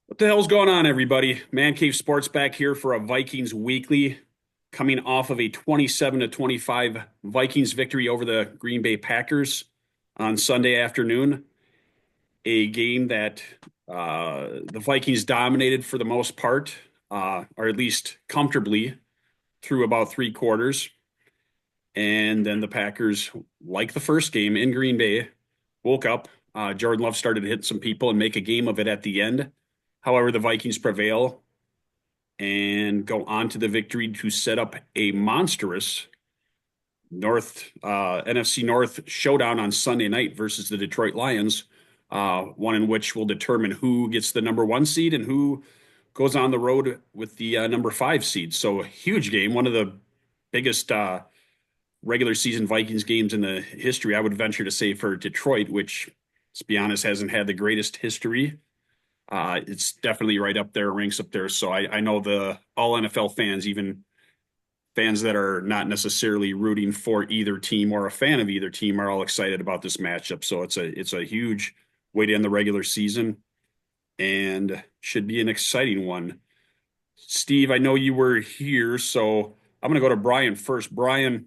What the hell's going on, everybody? Man Cave Sports back here for a Vikings weekly, coming off of a 27-25 Vikings victory over the Green Bay Packers on Sunday afternoon. A game that the Vikings dominated for the most part, or at least comfortably through about three quarters. And then the Packers, like the first game in Green Bay, woke up. Jordan Love started to hit some people and make a game of it at the end. However, the Vikings prevail and go on to the victory to set up a monstrous NFC North showdown on Sunday night versus the Detroit Lions, one in which will determine who gets the number one seed and who goes on the road with the number five seed. So a huge game, one of the biggest regular season Vikings games in the history, I would venture to say, for Detroit, which, let's be honest, hasn't had the greatest history. It's definitely right up there, ranks up there. So I know the all NFL fans, even fans that are not necessarily rooting for either team or a fan of either team, are all excited about this matchup. So it's a huge way to end the regular season and should be an exciting one. Steve, I know you were here, so I'm going to go to Brian first. Brian,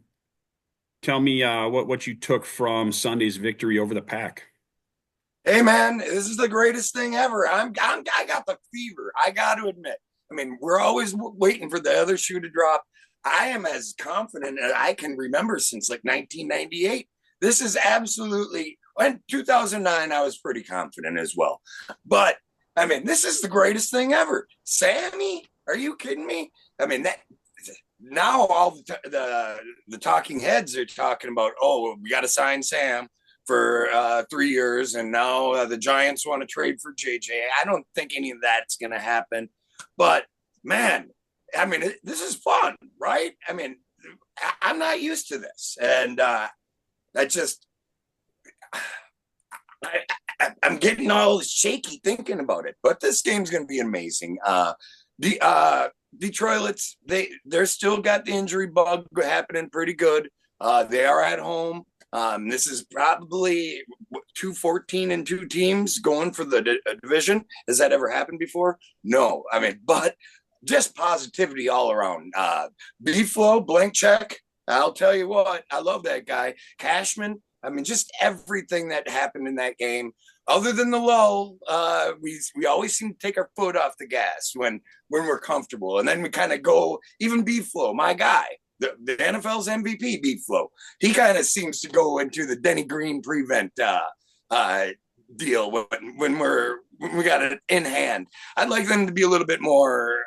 tell me what you took from Sunday's victory over the Pack. Hey man, this is the greatest thing ever. I got the fever. I got to admit. I mean, we're always waiting for the other shoe to drop. I am as confident as I can remember since like 1998. This is absolutely. In 2009, I was pretty confident as well. But I mean, this is the greatest thing ever. Sammy, are you kidding me? I mean, that now all the talking heads are talking about. Oh, we got to sign Sam for 3 years, and now the Giants want to trade for JJ. I don't think any of that's going to happen. But man, I mean, this is fun, right? I mean, I'm not used to this, and that just I'm getting all shaky thinking about it. But this game's going to be amazing. The Detroit, they're still got the injury bug happening pretty good. They are at home. This is probably 2-14-2 teams going for the division. Has that ever happened before? No. I mean, but just positivity all around. B-Flow, blank check. I'll tell you what, I love that guy. Cashman, I mean, just everything that happened in that game. Other than the lull, we always seem to take our foot off the gas when we're comfortable, and then we kind of go. Even B-Flow, my guy, the NFL's MVP, B-Flow, he kind of seems to go into the Denny Green prevent deal when we got it in hand. I'd like them to be a little bit more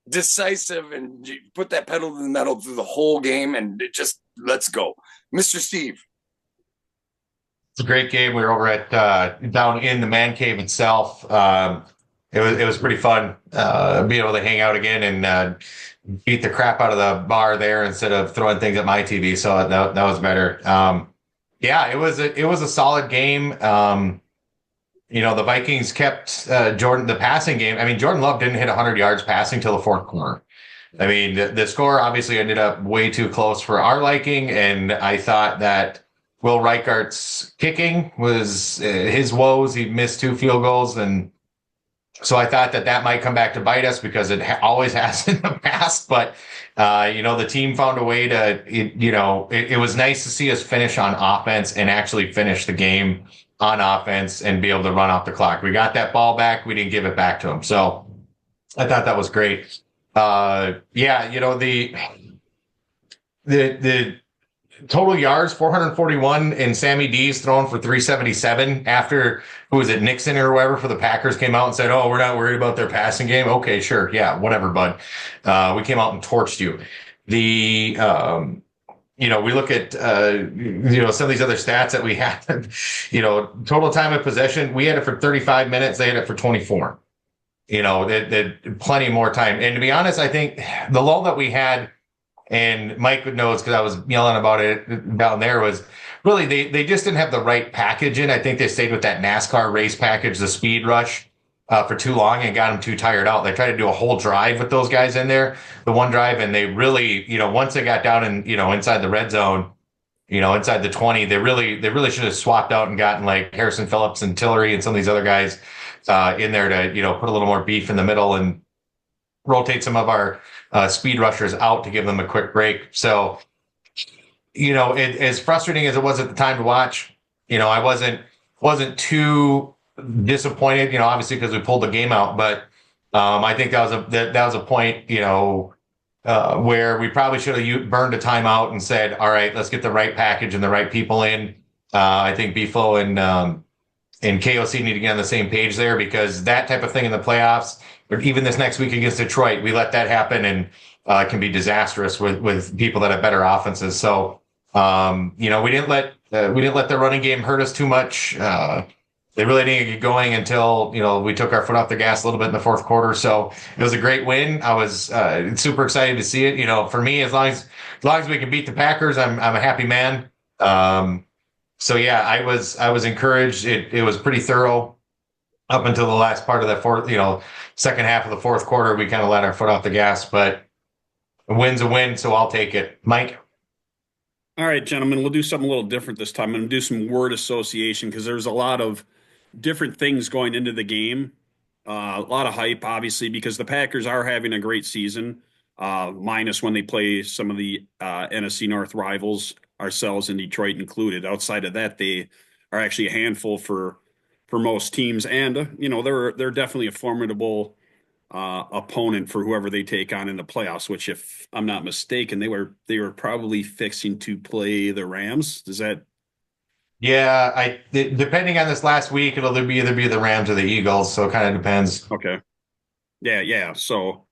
decisive and put that pedal to the metal through the whole game and just let's go. Mr. Steve. It's a great game. We were over at down in the man cave itself. It was pretty fun being able to hang out again and beat the crap out of the bar there instead of throwing things at my TV. So that was better. Yeah, it was a solid game. The Vikings kept Jordan the passing game. I mean, Jordan Love didn't hit 100 yards passing till the fourth quarter. I mean, the score obviously ended up way too close for our liking, and I thought that Will Reichardt's kicking was his woes. He missed two field goals, and so I thought that might come back to bite us because it always has in the past. But the team found a way to. It was nice to see us finish on offense and actually finish the game on offense and be able to run off the clock. We got that ball back. We didn't give it back to him. So I thought that was great. The total yards, 441, and Sammy D's thrown for 377 after, who was it, Nixon or whoever for the Packers came out and said, oh, we're not worried about their passing game. Okay, sure. Yeah, whatever, bud. We came out and torched you. We look at, some of these other stats that we had, total time of possession. We had it for 35 minutes. They had it for 24. They plenty more time. And to be honest, I think the lull that we had, and Mike knows because I was yelling about it down there, was really they just didn't have the right package in. I think they stayed with that NASCAR race package, the speed rush, for too long and got them too tired out. They tried to do a whole drive with those guys in there, the one drive, and they really, once they got down and, inside the red zone, inside the 20, they really should have swapped out and gotten like Harrison Phillips and Tillery and some of these other guys in there to, put a little more beef in the middle and rotate some of our speed rushers out to give them a quick break. So, as frustrating as it was at the time to watch, I wasn't too disappointed, obviously because we pulled the game out, but I think that was a point, where we probably should have burned a timeout and said, all right, let's get the right package and the right people in. I think Bifo and KOC need to get on the same page there, because that type of thing in the playoffs, or even this next week against Detroit, we let that happen, and it can be disastrous with people that have better offenses. So, we didn't let the running game hurt us too much. They really didn't get going until, we took our foot off the gas a little bit in the fourth quarter. So it was a great win. I was super excited to see it. For me, as long as we can beat the Packers, I'm a happy man. So yeah, I was encouraged. It was pretty thorough up until the last part of that second half of the fourth quarter. We kind of let our foot off the gas, but a win's a win, so I'll take it. Mike? All right, gentlemen, we'll do something a little different this time. I'm going to do some word association because there's a lot of different things going into the game. A lot of hype, obviously, because the Packers are having a great season, minus when they play some of the NFC North rivals, ourselves and Detroit included. Outside of that, they are actually a handful for most teams, and they're definitely a formidable opponent for whoever they take on in the playoffs. Which, if I'm not mistaken, they were probably fixing to play the Rams. Does that? Yeah, depending on this last week, it'll either be the Rams or the Eagles. So it kind of depends. Okay. Yeah. So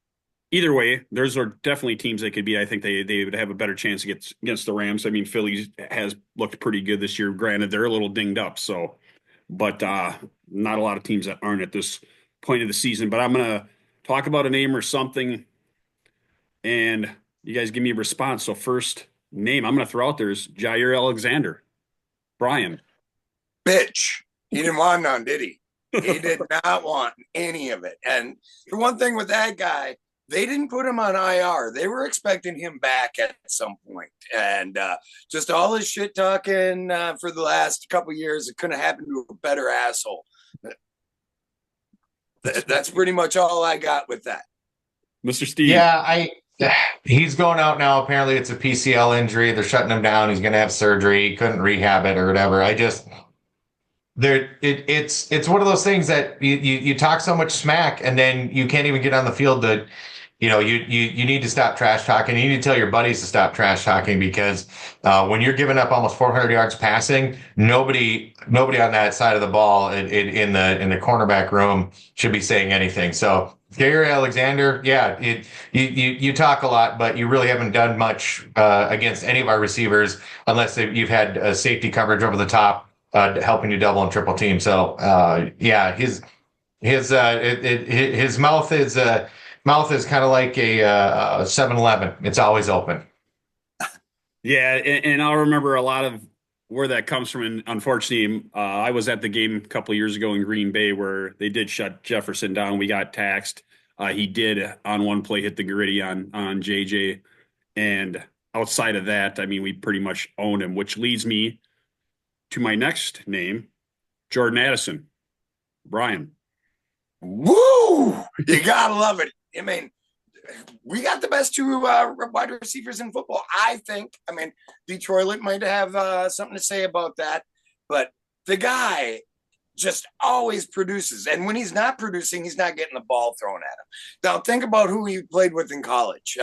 either way, those are definitely teams that could be. I think they would have a better chance against the Rams. I mean, Philly has looked pretty good this year. Granted, they're a little dinged up, but not a lot of teams that aren't at this point of the season. But I'm gonna talk about a name or something, and you guys give me a response. So first name I'm gonna throw out there is Jair Alexander. Brian. Bitch. He didn't want none, did he? He did not want any of it. And the one thing with that guy, they didn't put him on IR. They were expecting him back at some point. And just all his shit talking for the last couple of years, it couldn't happen to a better asshole. That's pretty much all I got with that. Mr. Steve. Yeah, he's going out now. Apparently it's a PCL injury. They're shutting him down. He's going to have surgery. He couldn't rehab it or whatever. It's one of those things that you talk so much smack and then you can't even get on the field that, you need to stop trash talking. You need to tell your buddies to stop trash talking, because when you're giving up almost 400 yards passing, nobody on that side of the ball in the cornerback room should be saying anything. So Jair Alexander, yeah, you talk a lot, but you really haven't done much against any of our receivers unless you've had safety coverage over the top, helping you double and triple team. So yeah, his mouth is kind of like a 7-Eleven. It's always open. Yeah, and I'll remember a lot of where that comes from. And unfortunately, I was at the game a couple of years ago in Green Bay where they did shut Jefferson down. We got taxed. He did on one play hit the gritty on JJ. And outside of that, I mean, we pretty much owned him, which leads me to my next name, Jordan Addison. Brian. Woo! You gotta love it. I mean, we got the best two wide receivers in football, I think. I mean, Detroit might have something to say about that, but the guy just always produces. And when he's not producing, he's not getting the ball thrown at him. Now, think about who he played with in college.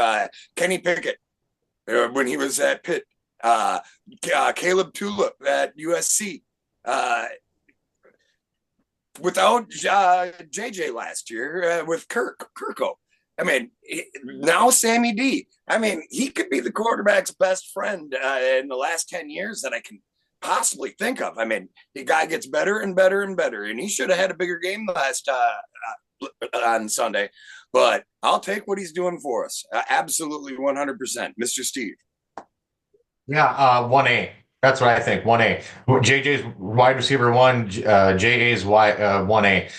Kenny Pickett, when he was at Pitt. Caleb Tulip at USC. Without JJ last year, with Kirko. I mean, now Sammy D. I mean, he could be the quarterback's best friend in the last 10 years that I can possibly think of. I mean, the guy gets better and better and better, and he should have had a bigger game last on Sunday. But I'll take what he's doing for us. Absolutely 100%. Mr. Steve. Yeah, 1A. That's what I think. 1A. JJ's wide receiver 1, JA's 1A.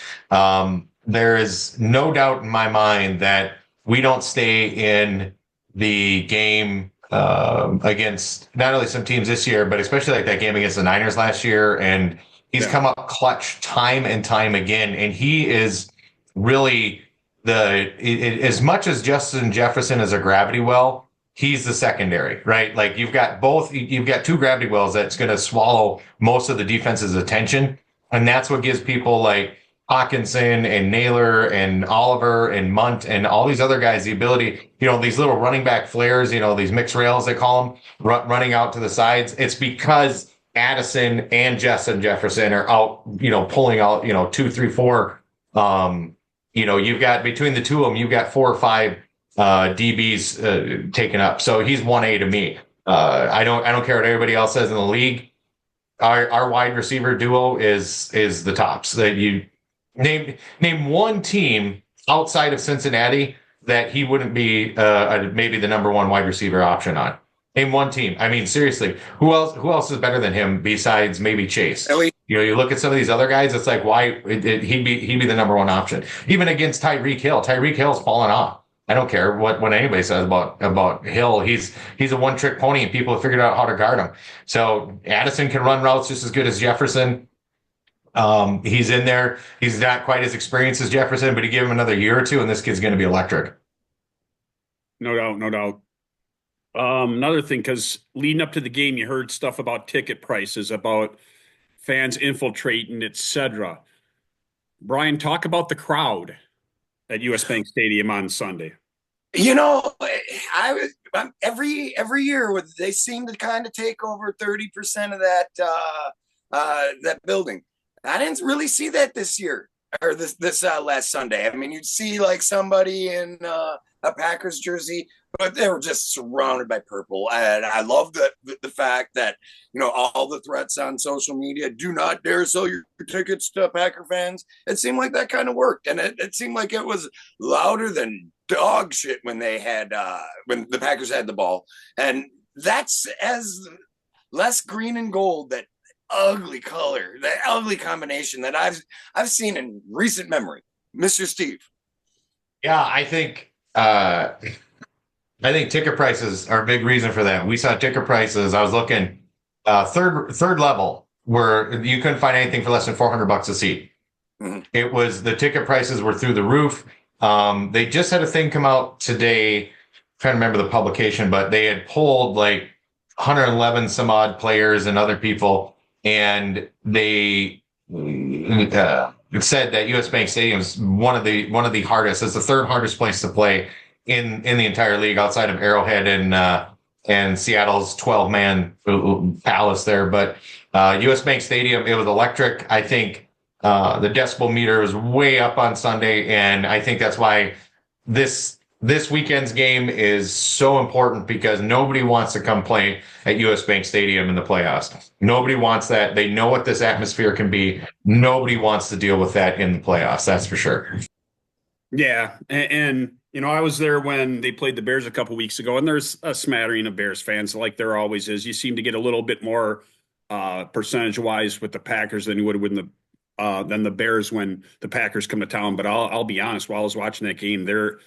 There is no doubt in my mind that we don't stay in the game against not only some teams this year, but especially like that game against the Niners last year. And, He's come up clutch time and time again, and he is really as much as Justin Jefferson is a gravity well, he's the secondary, right? Like you've got two gravity wells that's going to swallow most of the defense's attention, and that's what gives people like Hawkinson and Naylor and Oliver and Munt and all these other guys the ability, these little running back flares, these mixed rails they call them, running out to the sides. It's because Addison and Justin Jefferson are out, pulling out, 2, 3, 4. You've got between the two of them, you've got 4 or 5 DBs taken up. So he's 1A to me. I don't care what everybody else says in the league. Our wide receiver duo is the tops. That you name one team outside of Cincinnati that he wouldn't be maybe the number one wide receiver option on. Name one team. I mean, seriously, who else is better than him besides maybe Chase? You look at some of these other guys. It's like why he'd be the number one option. Even against Tyreek Hill. Tyreek Hill's fallen off. I don't care what anybody says about Hill. He's a one trick pony, and people have figured out how to guard him. So Addison can run routes just as good as Jefferson. He's in there. He's not quite as experienced as Jefferson, but you give him another year or two, and this kid's going to be electric. No doubt, no doubt. Another thing, because leading up to the game, you heard stuff about ticket prices, about fans infiltrating, etc. Brian, talk about the crowd at US Bank Stadium on Sunday. Every year they seem to kind of take over 30% of that building. I didn't really see that this year or this last Sunday. I mean, you'd see like somebody in a Packers jersey, but they were just surrounded by purple. And I love the fact that, all the threats on social media, do not dare sell your tickets to Packer fans. It seemed like that kind of worked. And it seemed like it was louder than dog shit when they had, when the Packers had the ball. And that's as less green and gold, that ugly color, that ugly combination that I've seen in recent memory. Mr. Steve. Yeah, I think ticket prices are a big reason for that. We saw ticket prices. I was looking third level where you couldn't find anything for less than $400 a seat. Mm-hmm. It was the ticket prices were through the roof. They just had a thing come out today. I'm trying to remember the publication, but they had polled like 111 some odd players and other people, and they said that US Bank Stadium is one of the hardest. It's the third hardest place to play in the entire league outside of Arrowhead and Seattle's 12-man palace there. But US Bank Stadium, it was electric. I think the decibel meter was way up on Sunday, and I think that's why this weekend's game is so important, because nobody wants to come play at US Bank Stadium in the playoffs. Nobody wants that. They know what this atmosphere can be. Nobody wants to deal with that in the playoffs. That's for sure. Yeah. And I was there when they played the Bears a couple weeks ago, and there's a smattering of Bears fans, like there always is. You seem to get a little bit more percentage-wise with the Packers than you would with than the Bears when the Packers come to town. But I'll be honest, while I was watching that game, their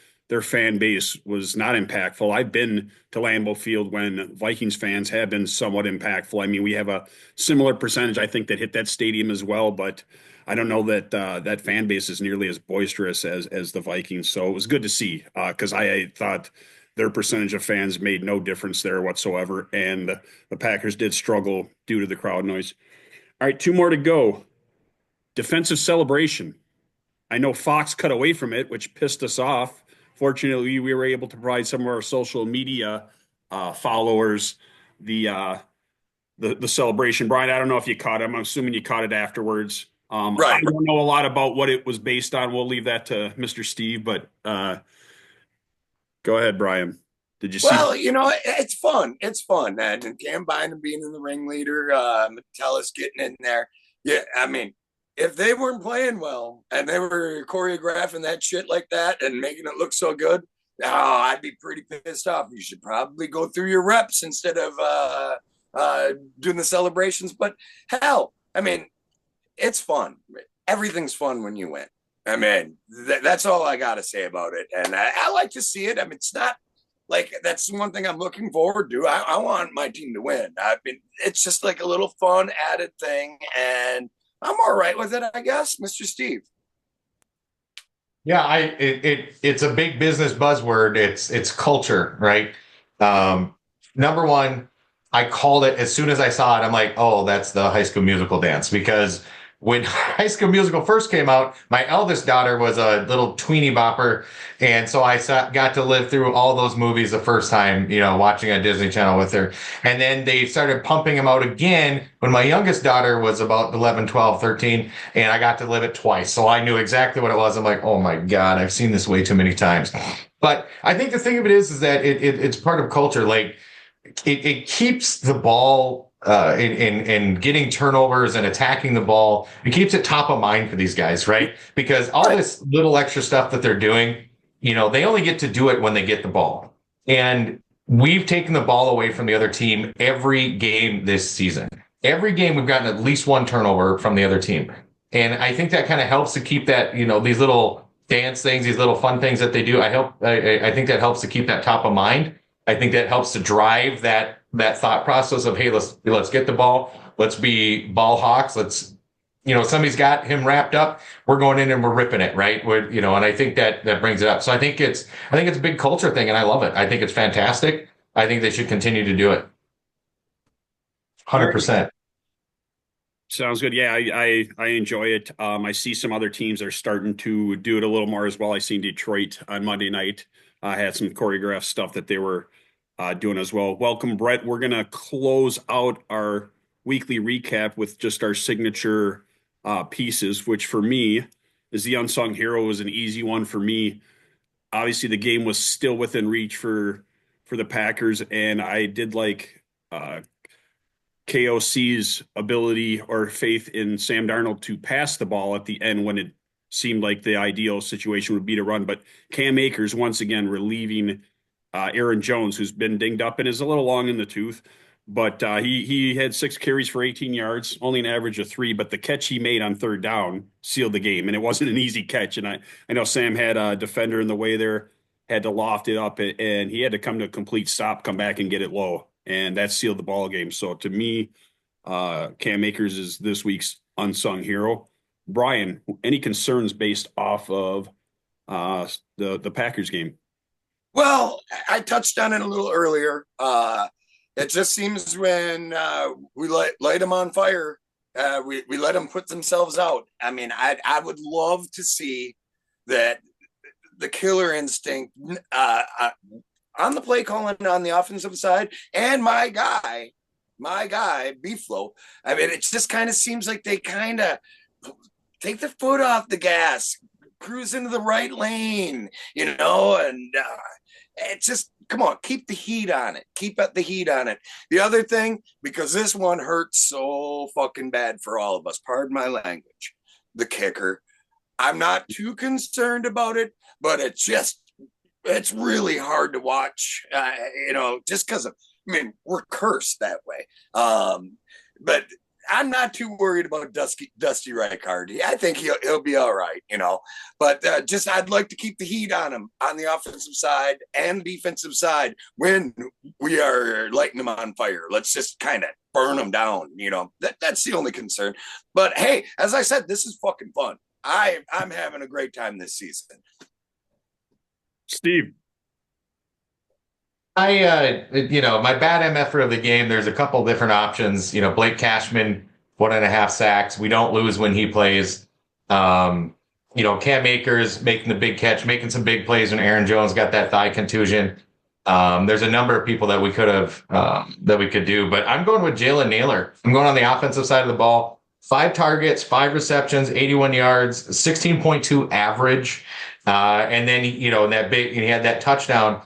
fan base was not impactful. I've been to Lambeau Field when Vikings fans have been somewhat impactful. I mean, we have a similar percentage, I think, that hit that stadium as well, but I don't know that that fan base is nearly as boisterous as the Vikings. So it was good to see, because I thought their percentage of fans made no difference there whatsoever, and the Packers did struggle due to the crowd noise. All right, 2 more to go. Defensive celebration. I know Fox cut away from it, which pissed us off. Fortunately, we were able to provide some of our social media followers the celebration. Brian, I don't know if you caught it. I'm assuming you caught it afterwards. Right. I don't know a lot about what it was based on. We'll leave that to Mr. Steve, but go ahead, Brian. Did you see? Well, it's fun. It's fun. And Cam Bynum being in the ringleader, Metellus getting in there. Yeah, I mean, if they weren't playing well and they were choreographing that shit like that and making it look so good, I'd be pretty pissed off. You should probably go through your reps instead of doing the celebrations. But hell, I mean, it's fun. Everything's fun when you win. I mean, that's all I got to say about it. And I like to see it. I mean, it's not like that's one thing I'm looking forward to. I want my team to win. I mean, it's just like a little fun added thing. And I'm all right with it, I guess, Mr. Steve. Yeah, it's a big business buzzword. It's culture, right? Number one, I called it as soon as I saw it. I'm like, oh, that's the High School Musical dance, because when High School Musical first came out, my eldest daughter was a little tweeny bopper, and so got to live through all those movies the first time, watching on Disney Channel with her. And then they started pumping them out again when my youngest daughter was about 11, 12, 13, and I got to live it twice. So I knew exactly what it was. I'm like, oh my God, I've seen this way too many times. But I think the thing of it is that it's part of culture. Like it keeps the ball in getting turnovers and attacking the ball. It keeps it top of mind for these guys, right? Because all this little extra stuff that they're doing, they only get to do it when they get the ball. And we've taken the ball away from the other team every game this season. Every game we've gotten at least one turnover from the other team. And I think that kind of helps to keep that, these little dance things, these little fun things that they do. I think that helps to keep that top of mind. I think that helps to drive that thought process of, hey, let's get the ball. Let's be ball hawks. Somebody's got him wrapped up. We're going in and we're ripping it, right? And I think that brings it up. So I think it's a big culture thing, and I love it. I think it's fantastic. I think they should continue to do it. 100%. Sounds good. Yeah, I enjoy it. I see some other teams are starting to do it a little more as well. I seen Detroit on Monday night. I had some choreographed stuff that they were doing as well. Welcome, Brett. We're gonna close out our weekly recap with just our signature pieces, which for me is the unsung hero. Was an easy one for me. Obviously, the game was still within reach for the Packers, and I did like KOC's ability or faith in Sam Darnold to pass the ball at the end when it seemed like the ideal situation would be to run. But Cam Akers, once again, relieving Aaron Jones, who's been dinged up and is a little long in the tooth. But he had 6 carries for 18 yards, only an average of 3. But the catch he made on third down sealed the game. And it wasn't an easy catch. And I know Sam had a defender in the way there, had to loft it up, and he had to come to a complete stop, come back and get it low. And that sealed the ball game. So to me, Cam Akers is this week's unsung hero. Brian, any concerns based off of the Packers game? Well, I touched on it a little earlier. It just seems when we light them on fire, we let them put themselves out. I mean, I would love to see that the killer instinct on the play calling on the offensive side, and my guy, Beeflo. I mean, it just kind of seems like they kind of take the foot off the gas, cruise into the right lane, and it's just, come on, keep the heat on it. Keep the heat on it. The other thing, because this one hurts so fucking bad for all of us, pardon my language, the kicker. I'm not too concerned about it, but it's really hard to watch, just because we're cursed that way. But I'm not too worried about Dusty Reichard. I think he'll be all right, But I'd like to keep the heat on him on the offensive side and defensive side when we are lighting them on fire. Let's just kind of burn them down, That's the only concern. But hey, as I said, this is fucking fun. I'm having a great time this season. Steve. My bad MF of the game, there's a couple different options. Blake Cashman, 1.5 sacks. We don't lose when he plays. Cam Akers making the big catch, making some big plays when Aaron Jones got that thigh contusion. There's a number of people that we could do, but I'm going with Jalen Naylor. I'm going on the offensive side of the ball. 5 targets, 5 receptions, 81 yards, 16.2 average. And then, in that he had that touchdown.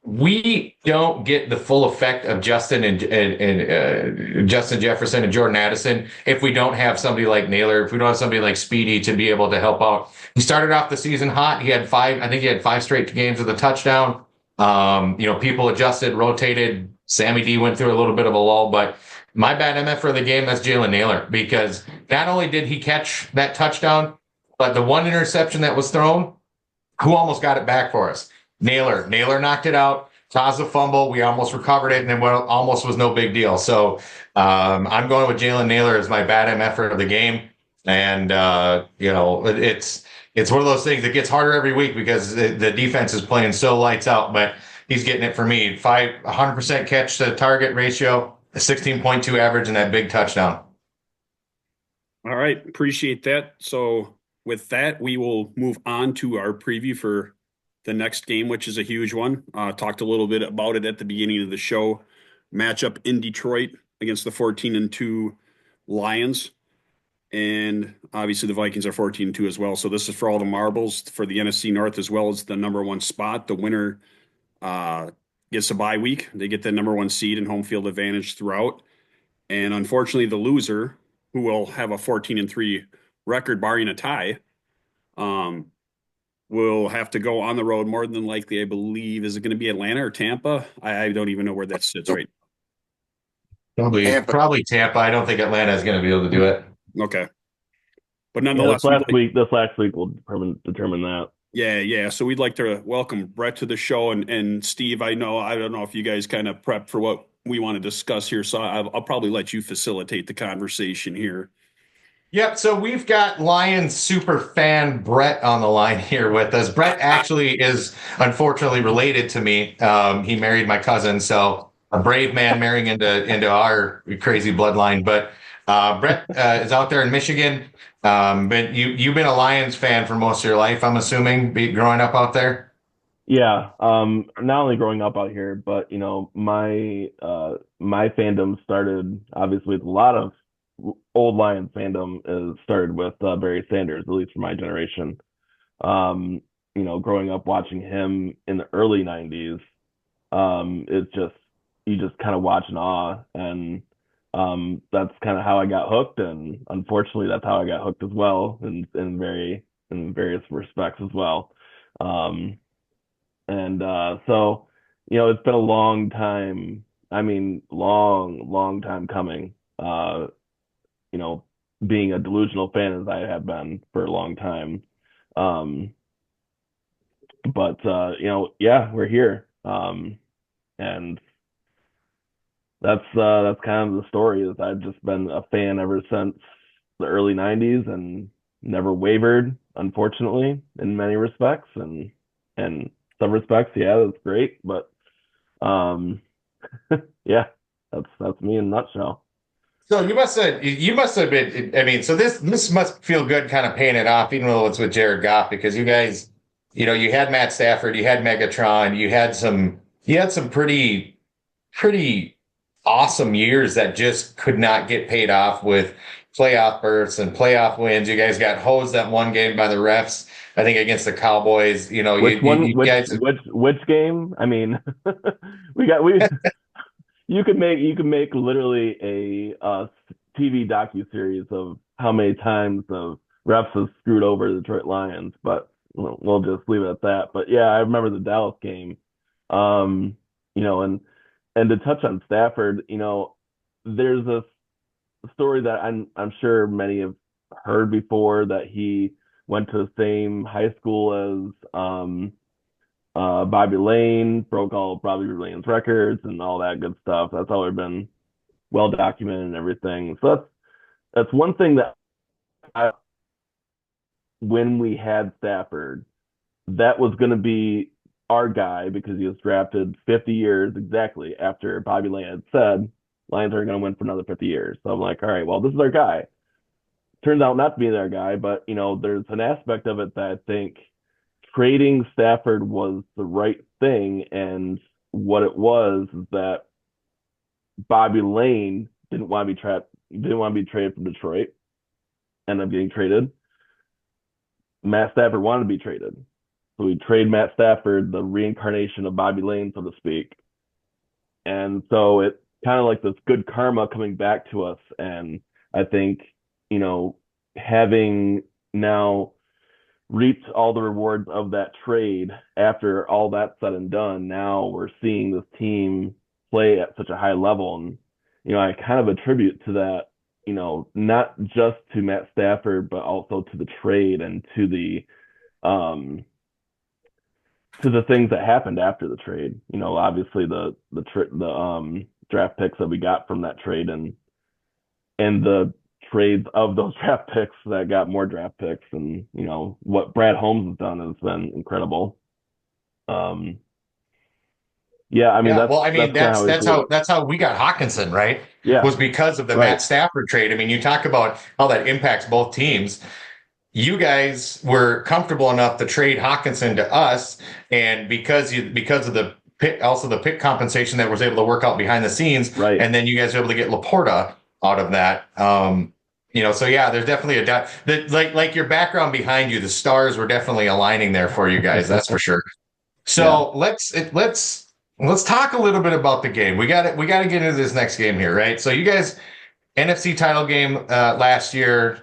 We don't get the full effect of Justin and Justin Jefferson and Jordan Addison if we don't have somebody like Naylor, if we don't have somebody like Speedy to be able to help out. He started off the season hot. He had 5 straight games with a touchdown. People adjusted, rotated. Sammy D went through a little bit of a lull, but my bad MF for the game, that's Jalen Naylor, because not only did he catch that touchdown, but the one interception that was thrown, who almost got it back for us? Naylor knocked it out, caused a fumble. We almost recovered it, and then almost was no big deal. So I'm going with Jalen Naylor as my bad effort of the game. And, it's one of those things that gets harder every week because the defense is playing so lights out, but he's getting it for me. 100% catch to target ratio, a 16.2 average, and that big touchdown. All right, appreciate that. So with that, we will move on to our preview for the next game, which is a huge one. Talked a little bit about it at the beginning of the show. Matchup in Detroit against the 14-2 Lions. And obviously the Vikings are 14-2 as well. So this is for all the marbles for the NFC North as well as the number one spot. The winner gets a bye week. They get the number one seed and home field advantage throughout. And unfortunately, the loser, who will have a 14-3 record barring a tie, um, will have to go on the road more than likely, I believe. Is it going to be Atlanta or Tampa? I don't even know where that sits right Tampa. Probably Tampa. I don't think Atlanta is going to be able to do it. now. Okay. But Yeah, nonetheless, we'd like, this last week will determine that. yeah. So we'd like to welcome Brett to the show and Steve. I don't know if you guys kind of prepped for what we want to discuss here, so I'll probably let you facilitate the conversation here. Yep. So we've got Lions super fan Brett on the line here with us. Brett actually is unfortunately related to me. He married my cousin, so a brave man marrying into our crazy bloodline. But Brett is out there in Michigan. But you've been a Lions fan for most of your life, I'm assuming, growing up out there. Yeah, not only growing up out here, but my fandom started obviously with a lot of old Lions fandom is started with Barry Sanders, at least for my generation. Um, growing up watching him in the early '90s, it's just you just kind of watch in awe, and that's kind of how I got hooked, and unfortunately, that's how I got hooked as well, in various respects as well. Um, and so, it's been a long time. I mean, long time coming. You know, being a delusional fan as I have been for a long time. Um, but yeah, we're here. And that's kind of the story is I've just been a fan ever since the early '90s and never wavered, unfortunately, in many respects. And some respects, yeah, that's great. But um, yeah, that's me in a nutshell. So you must have been. I mean, so this must feel good, kind of paying it off, even though it's with Jared Goff, because you guys, you had Matt Stafford, you had Megatron, you had some pretty awesome years that just could not get paid off with playoff berths and playoff wins. You guys got hosed that one game by the refs, I think against the Cowboys. Which one? You guys. Which game? I mean, we you could make literally a TV docu series of how many times the refs have screwed over the Detroit Lions, but we'll just leave it at that. But yeah, I remember the Dallas game. Um, and to touch on Stafford, there's a story that I'm sure many have heard before that he went to the same high school as Bobby Lane, broke all of Bobby Lane's records and all that good stuff. That's always been well documented and everything. So that's one thing that when we had Stafford, that was going to be our guy because he was drafted 50 years exactly after Bobby Lane had said Lions are going to win for another 50 years. So I'm like, all right, well, this is our guy. Turns out not to be their guy, but there's an aspect of it that I think trading Stafford was the right thing. And what it was is that Bobby Lane didn't want to be traded from Detroit, ended up getting traded. Matt Stafford wanted to be traded. So we trade Matt Stafford, the reincarnation of Bobby Lane, so to speak. And so it kind of like this good karma coming back to us. And I think, having now reaped all the rewards of that trade after all that's said and done, now we're seeing this team play at such a high level. And, I kind of attribute to that, not just to Matt Stafford, but also to the trade and um to the things that happened after the trade. Obviously the draft picks that we got from that trade and and the trades of those draft picks that got more draft picks, and what Brad Holmes has done has been incredible. Yeah, I mean Yeah, that's well, I mean kind of how I see it. that's how we got Hawkinson, right? Yeah, Was because of the Matt right, Stafford trade. I mean, you talk about how that impacts both teams. You guys were comfortable enough to trade Hawkinson to us, and because of the pick, also the pick compensation that was able to work out behind the scenes, right. and then you guys were able to get Laporta out of that. So yeah, there's definitely like your background behind you, the stars were definitely aligning there for you guys. That's for sure. Yeah. So let's talk a little bit about the game. We got to get into this next game here, right? So you guys NFC title game last year,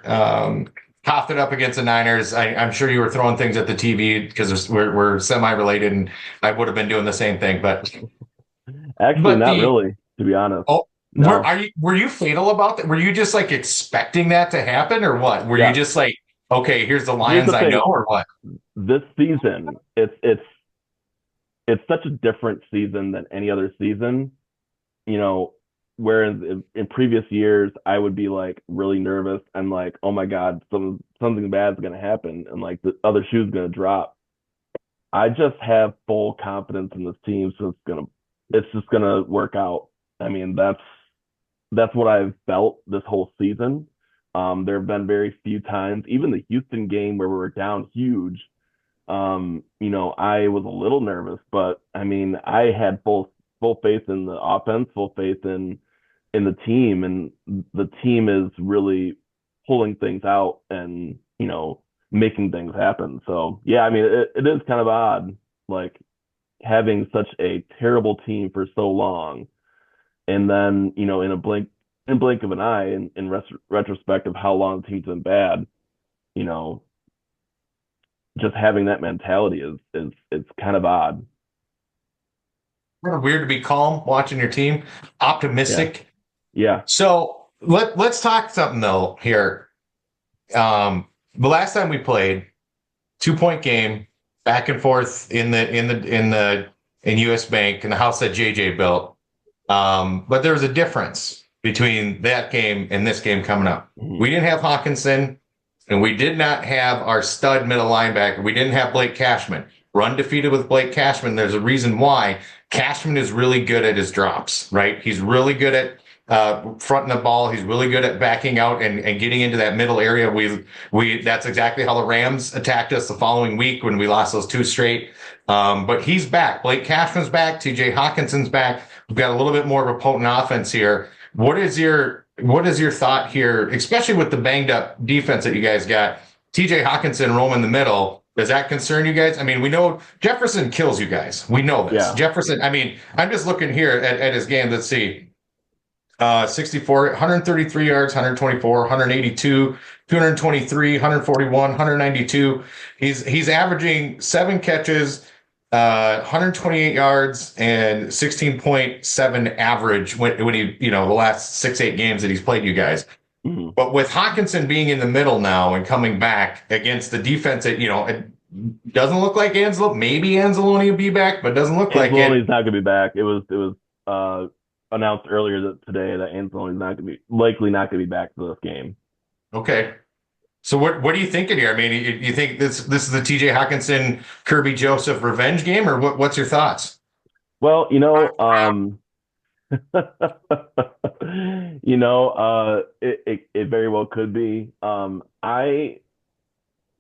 coughed it up against the Niners. I'm sure you were throwing things at the TV because we're semi-related, and I would have been doing the same thing. Actually, But not the really, to be honest. oh, No. were you fatal about that? Were you just like expecting that to happen, or what? Were you Yeah. just like, okay, here's the Here's Lions the I know, thing. or what? This season, it's such a different season than any other season. You know, whereas in previous years, I would be like really nervous and like, oh my God, something bad's gonna happen, and like the other shoe's gonna drop. I just have full confidence in this team, so it's just gonna work out. I mean, that's what I've felt this whole season. There have been very few times, even the Houston game where we were down huge. I was a little nervous, but I mean, I had full faith in the offense, full faith in the team, and the team is really pulling things out and making things happen. So yeah, I mean, it is kind of odd, like having such a terrible team for so long, and then in a blink of an eye, in retrospect of how long the team's been bad, you know, just having that mentality is it's kind of odd. Kind of weird to be calm watching your team, Yeah, optimistic. yeah. So let's talk something though here. The last time we played, 2 point game, back and forth in US Bank in the house that JJ built. But there was a difference between that game and this game coming up. Mhm. We didn't have Hawkinson, and we did not have our stud middle linebacker. We didn't have Blake Cashman. Run defeated with Blake Cashman. There's a reason why. Cashman is really good at his drops, right? He's really good at fronting the ball. He's really good at backing out and getting into that middle area. We that's exactly how the Rams attacked us the following week when we lost those two straight. But he's back. Blake Cashman's back. TJ Hawkinson's back. We've got a little bit more of a potent offense here. What is your thought here, especially with the banged up defense that you guys got? TJ Hawkinson roaming the middle. Does that concern you guys? I mean, we know Jefferson kills you guys. We know this. Yeah. Jefferson, I mean, I'm just looking here at his game. Let's see. 64, 133 yards, 124, 182, 223, 141, 192. He's averaging 7 catches, 128 yards, and 16.7 average when the last 6-8 games that he's played you guys. Mhm. But with Hawkinson being in the middle now and coming back against the defense that, it doesn't look like maybe Anzalone will be back, but doesn't look like it. Anzalone's not going to be back. It was announced earlier today that Anzalone's likely not going to be back for this game. Okay. So what are you thinking here? I mean, you think this is the TJ Hawkinson, Kirby Joseph revenge game, or what's your thoughts? Well, it very well could be. I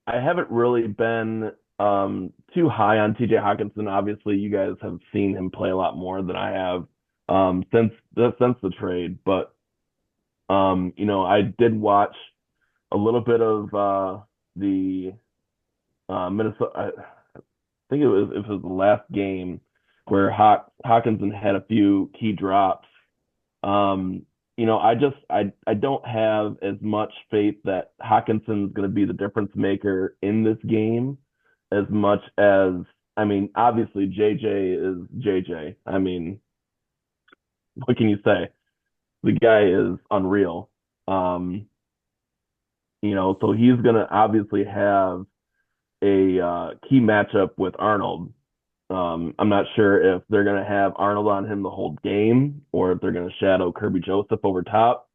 haven't really been too high on TJ Hawkinson. Obviously, you guys have seen him play a lot more than I have since the trade. But I did watch a little bit of the Minnesota. I think it was the last game where Hawkinson had a few key drops. I don't have as much faith that Hawkinson's going to be the difference maker in this game as much as, I mean, obviously JJ is JJ. I mean, what can you say? The guy is unreal. So he's going to obviously have a key matchup with Arnold. I'm not sure if they're going to have Arnold on him the whole game or if they're going to shadow Kirby Joseph over top.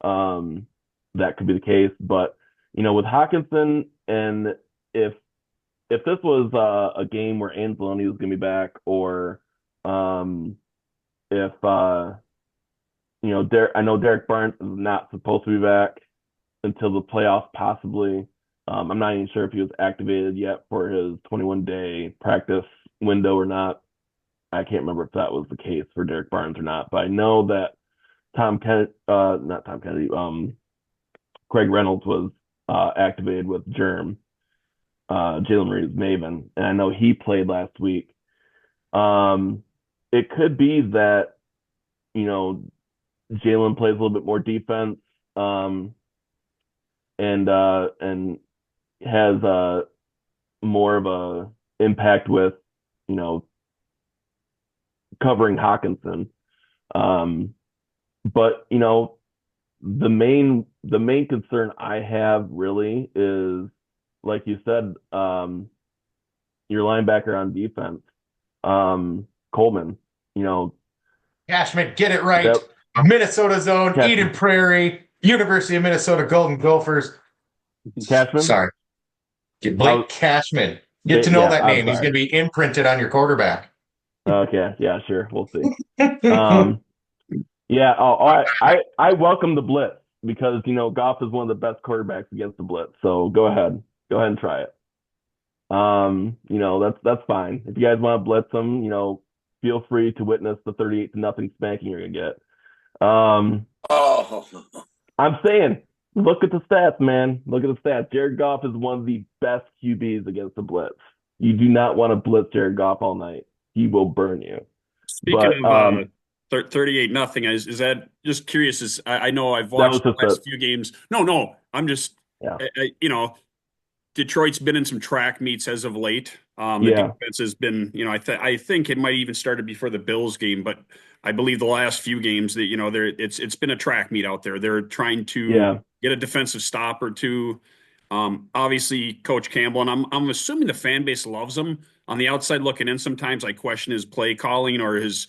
that could be the case. But with Hawkinson, and if this was a game where Anzalone was going to be back, or if I know Derek Barnes is not supposed to be back until the playoffs, possibly. I'm not even sure if he was activated yet for his 21-day practice window or not. I can't remember if that was the case for Derek Barnes or not, but I know that not Tom Kennedy, Craig Reynolds was activated with Germ, Jalen Reed's Maven, and I know he played last week. It could be that Jalen plays a little bit more defense, and has more of a impact with covering Hawkinson. But the main concern I have really is, like you said, your linebacker on defense, Coleman. Cashman, get it right. That, Minnesota zone, Cashman. Eden Prairie, University of Minnesota Golden Gophers. Cashman. Sorry. Get Blake Cashman. Get to know that name. He's going to be imprinted on your quarterback. Okay. Yeah, sure. We'll see. Yeah. I welcome the blitz because, Goff is one of the best quarterbacks against the blitz. So go ahead and try it. That's fine. If you guys want to blitz them, feel free to witness the 38-0 spanking you're going to get. I'm saying, look at the stats, man. Look at the stats. Jared Goff is one of the best QBs against the blitz. You do not want to blitz Jared Goff all night. He will burn you. Speaking of 38-0, is that just curious? I know I've watched the last few games. No, I'm just, Detroit's been in some track meets as of late. The defense has been, I think it might even started before the Bills game, but I believe the last few games that it's been a track meet out there. They're trying to get a defensive stop or two. Obviously, Coach Campbell, and I'm assuming the fan base loves him. On the outside looking in, sometimes I question his play calling or his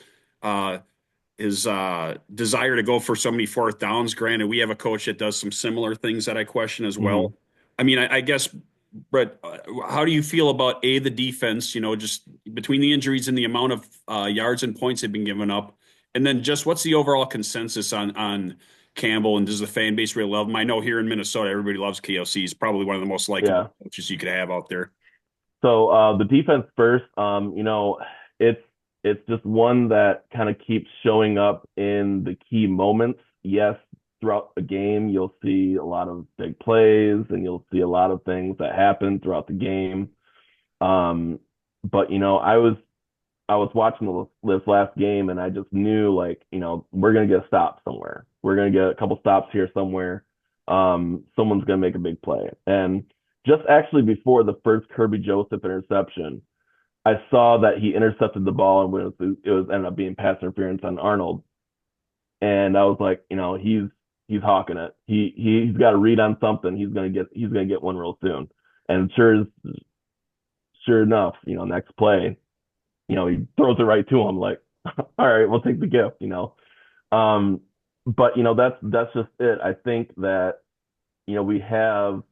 desire to go for so many fourth downs. Granted, we have a coach that does some similar things that I question as well. Mm-hmm. I mean, I guess, Brett, how do you feel about the defense, just between the injuries and the amount of yards and points they've been giving up? And then just what's the overall consensus on Campbell, and does the fan base really love him? I know here in Minnesota, everybody loves KOC. He's probably one of the most likable coaches you could have out there. So the defense first, it's just one that kind of keeps showing up in the key moments. Yes, throughout the game, you'll see a lot of big plays and you'll see a lot of things that happen throughout the game. But I was watching this last game and I just knew we're gonna get a stop somewhere. We're gonna get a couple stops here somewhere. Someone's gonna make a big play. And just actually before the first Kirby Joseph interception, I saw that he intercepted the ball and it was ended up being pass interference on Arnold. And I was like, he's hawking it. He's got a read on something. He's gonna get one real soon. And sure enough, next play, he throws it right to him. Like, all right, we'll take the gift. But that's just it. I think that we have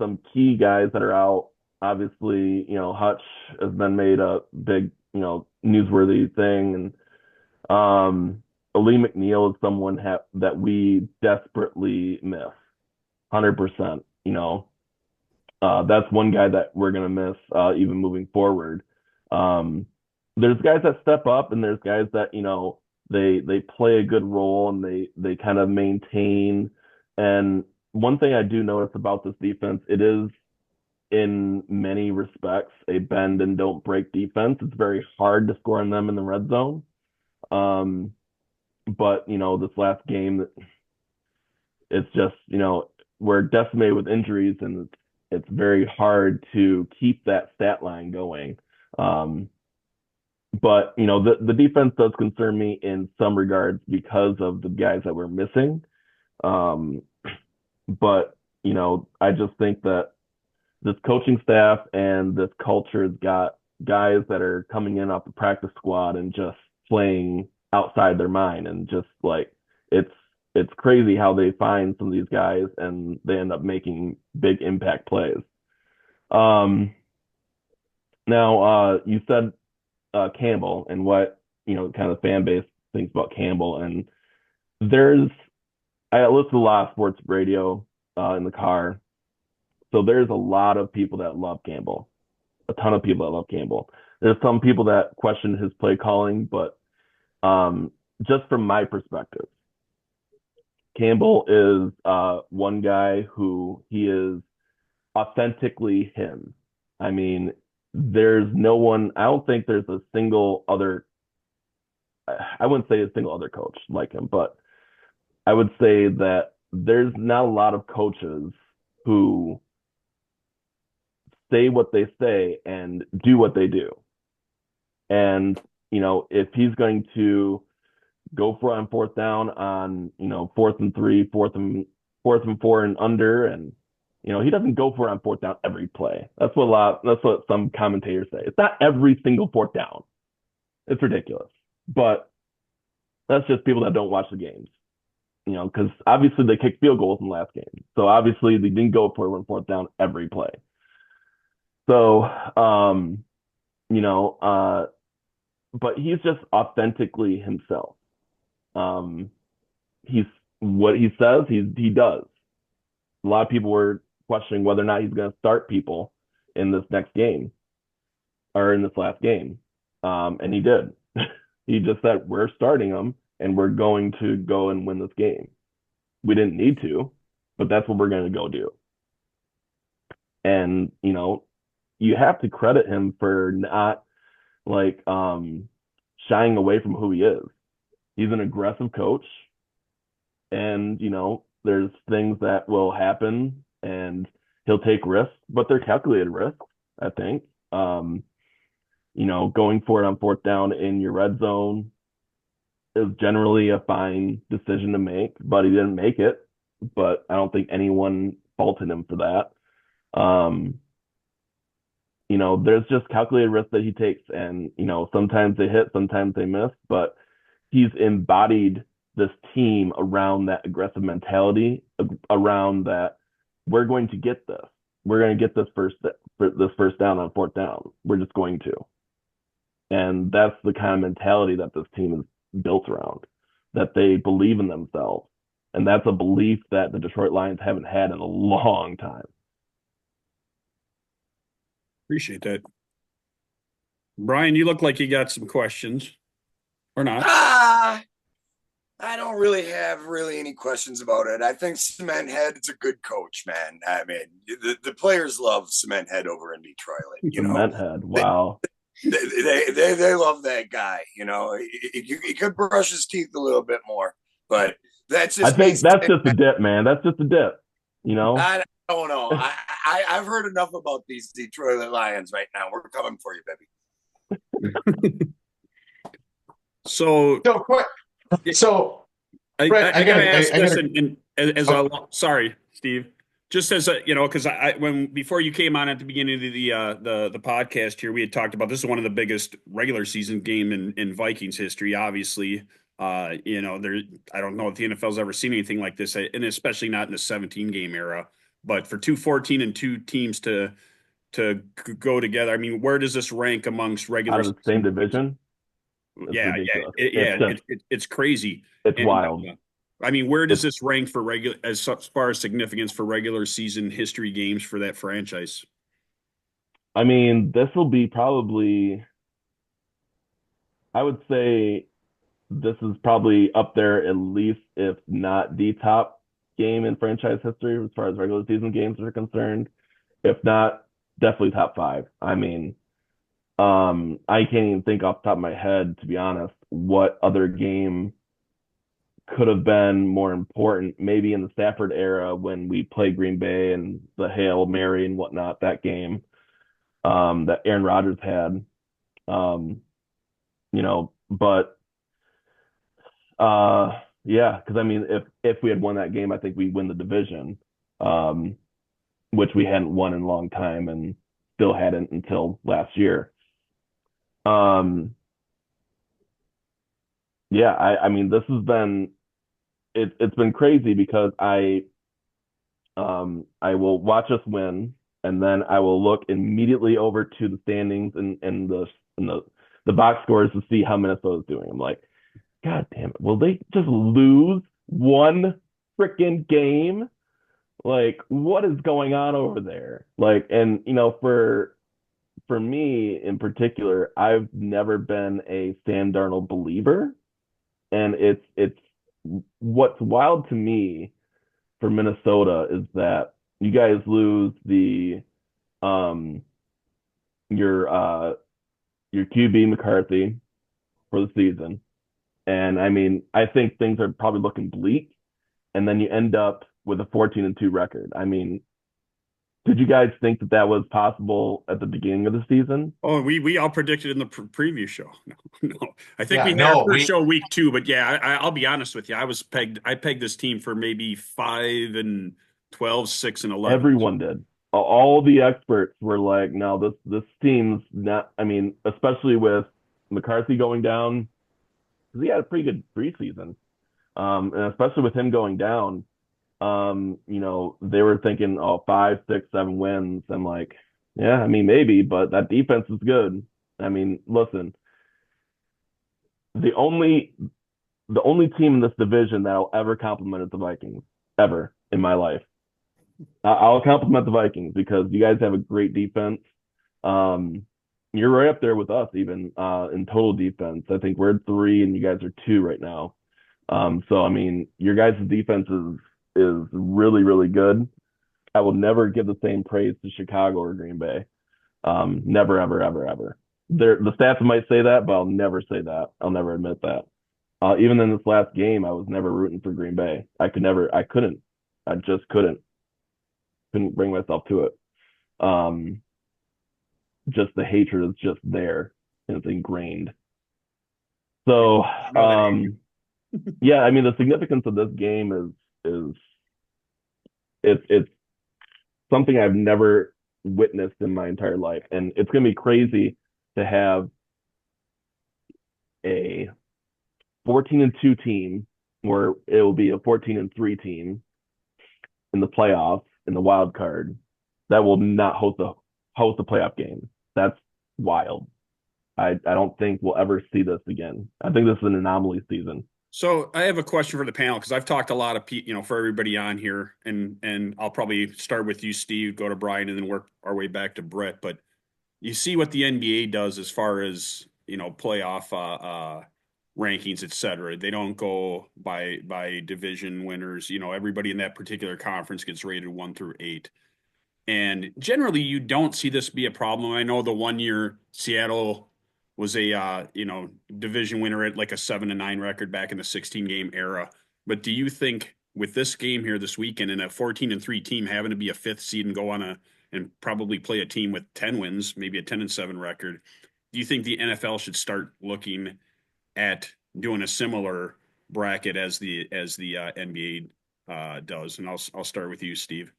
some key guys that are out. Obviously, Hutch has been made a big newsworthy thing, and Ali McNeil is someone that we desperately miss, 100%. That's one guy that we're gonna miss even moving forward. There's guys that step up, and there's guys that they play a good role and they kind of maintain. And one thing I do notice about this defense, it is in many respects a bend and don't break defense. It's very hard to score on them in the red zone. But this last game, it's just we're decimated with injuries, and it's very hard to keep that stat line going. But the defense does concern me in some regards because of the guys that we're missing. But I just think that this coaching staff and this culture has got guys that are coming in off the practice squad and just playing outside their mind, and just like it's it's crazy how they find some of these guys and they end up making big impact plays. Um, Now, you said Campbell and what kind of fan base thinks about Campbell, and there's I listen to a lot of sports radio in the car, so there's a lot of people that love Campbell, a ton of people that love Campbell. There's some people that question his play calling, but um, just from my perspective, Campbell is one guy who he is authentically him. I mean, there's no one. I don't think there's a single other. I wouldn't say a single other coach like him, but I would say that there's not a lot of coaches who say what they say and do what they do. And if he's going to go for it on fourth down on 4th and 3, fourth and 4 and under, and he doesn't go for it on fourth down every play. That's what some commentators say. It's not every single fourth down. It's ridiculous. But that's just people that don't watch the games. Because obviously they kicked field goals in the last game. So obviously they didn't go for it on fourth down every play. So but he's just authentically himself. He's what he says, he does. A lot of people were questioning whether or not he's going to start people in this next game or in this last game. And he did. He just said, we're starting them and we're going to go and win this game. We didn't need to, but that's what we're going to go do. And, you have to credit him for not shying away from who he is. He's an aggressive coach. And, there's things that will happen and he'll take risks, but they're calculated risks, I think. Going for it on fourth down in your red zone is generally a fine decision to make, but he didn't make it. But I don't think anyone faulted him for that. There's just calculated risks that he takes, and sometimes they hit, sometimes they miss, but he's embodied this team around that aggressive mentality, around that we're going to get this. We're going to get this first down on fourth down. We're just going to. And that's the kind of mentality that this team is built around, that they believe in themselves. And that's a belief that the Detroit Lions haven't had in a long time. Appreciate that. Brian, you look like you got some questions, or not? I don't really have any questions about it. I think Cement Head's a good coach, man. I mean, the players love Cement Head over in Detroit. Cement Head, wow. They love that guy. He could brush his teeth a little bit more, but that's just. I think that's just a dip, man. That's just a dip. I don't know. I've heard enough about these Detroit Lions right now. We're coming for you, baby. So quick. So I gotta ask this, and as sorry, Steve. Just as because before you came on at the beginning of the podcast here, we had talked about this is one of the biggest regular season game in Vikings history. Obviously, I don't know if the NFL's ever seen anything like this, and especially not in the 17 game era. But for 2 teams to go together, I mean, where does this rank amongst regular out of the same division? It's crazy. It's wild. I mean, where does this rank for as far as significance for regular season history games for that franchise? I mean, this will be probably, I would say this is probably up there at least, if not the top game in franchise history as far as regular season games are concerned. If not, definitely top 5. I mean, I can't even think off the top of my head, to be honest, what other game could have been more important. Maybe in the Stafford era when we played Green Bay and the Hail Mary and whatnot, that game that Aaron Rodgers had. But yeah, because I mean, if we had won that game, I think we'd win the division, which we hadn't won in a long time and still hadn't until last year. Yeah, I mean, this has been it's been crazy because I will watch us win, and then I will look immediately over to the standings and the box scores to see how Minnesota's doing. I'm like, God damn it, will they just lose one freaking game? Like, what is going on over there? Like, and for me in particular, I've never been a Sam Darnold believer, and it's what's wild to me for Minnesota is that you guys lose the um your your QB McCarthy for the season. And I mean, I think things are probably looking bleak. And then you end up with a 14-2 record. I mean, did you guys think that that was possible at the beginning of the season? Oh, we all predicted in the preview show. No, no. I think Yeah, we had our no, first show week 2, but yeah, I'll be honest with you. I pegged this team for maybe 5-12, 6-11. Everyone did. All the experts were like, no, this team's not. I mean, especially with McCarthy going down, because he had a pretty good preseason, and especially with him going down, they were thinking, oh, 5, 6, 7 wins. I'm like, yeah, I mean, maybe, but that defense is good. I mean, listen, the only the only team in this division that I'll ever compliment is the Vikings, ever in my life. I'll compliment the Vikings because you guys have a great defense. Um, you're right up there with us, even in total defense. I think we're 3 and you guys are 2 right now. So I mean, your guys' defense is really, really good. I will never give the same praise to Chicago or Green Bay. Never, ever, ever, ever. The stats might say that, but I'll never say that. I'll never admit that. Even in this last game, I was never rooting for Green Bay. I couldn't. I just couldn't bring myself to it. Um, just the hatred is just there and it's ingrained. So, yeah, I mean, the significance of this game is it's something I've never witnessed in my entire life, and it's gonna be crazy to have a 14-2 team, where it will be a 14-3 team in the playoffs in the wild card that will not host a playoff game. That's wild. I don't think we'll ever see this again. I think this is an anomaly season. So I have a question for the panel because I've talked a lot of for everybody on here, and I'll probably start with you, Steve, go to Brian, and then work our way back to Brett. But you see what the NBA does as far as playoff rankings, et cetera. They don't go by division winners. Everybody in that particular conference gets rated 1 through 8. And generally, you don't see this be a problem. I know the one year Seattle was a division winner at like a 7-9 record back in the 16-game era. But do you think with this game here this weekend and a 14-3 team having to be a 5th seed and go on and probably play a team with 10 wins, maybe a 10-7 record, do you think the NFL should start looking at doing a similar bracket as the NBA does? And I'll start with you, Steve.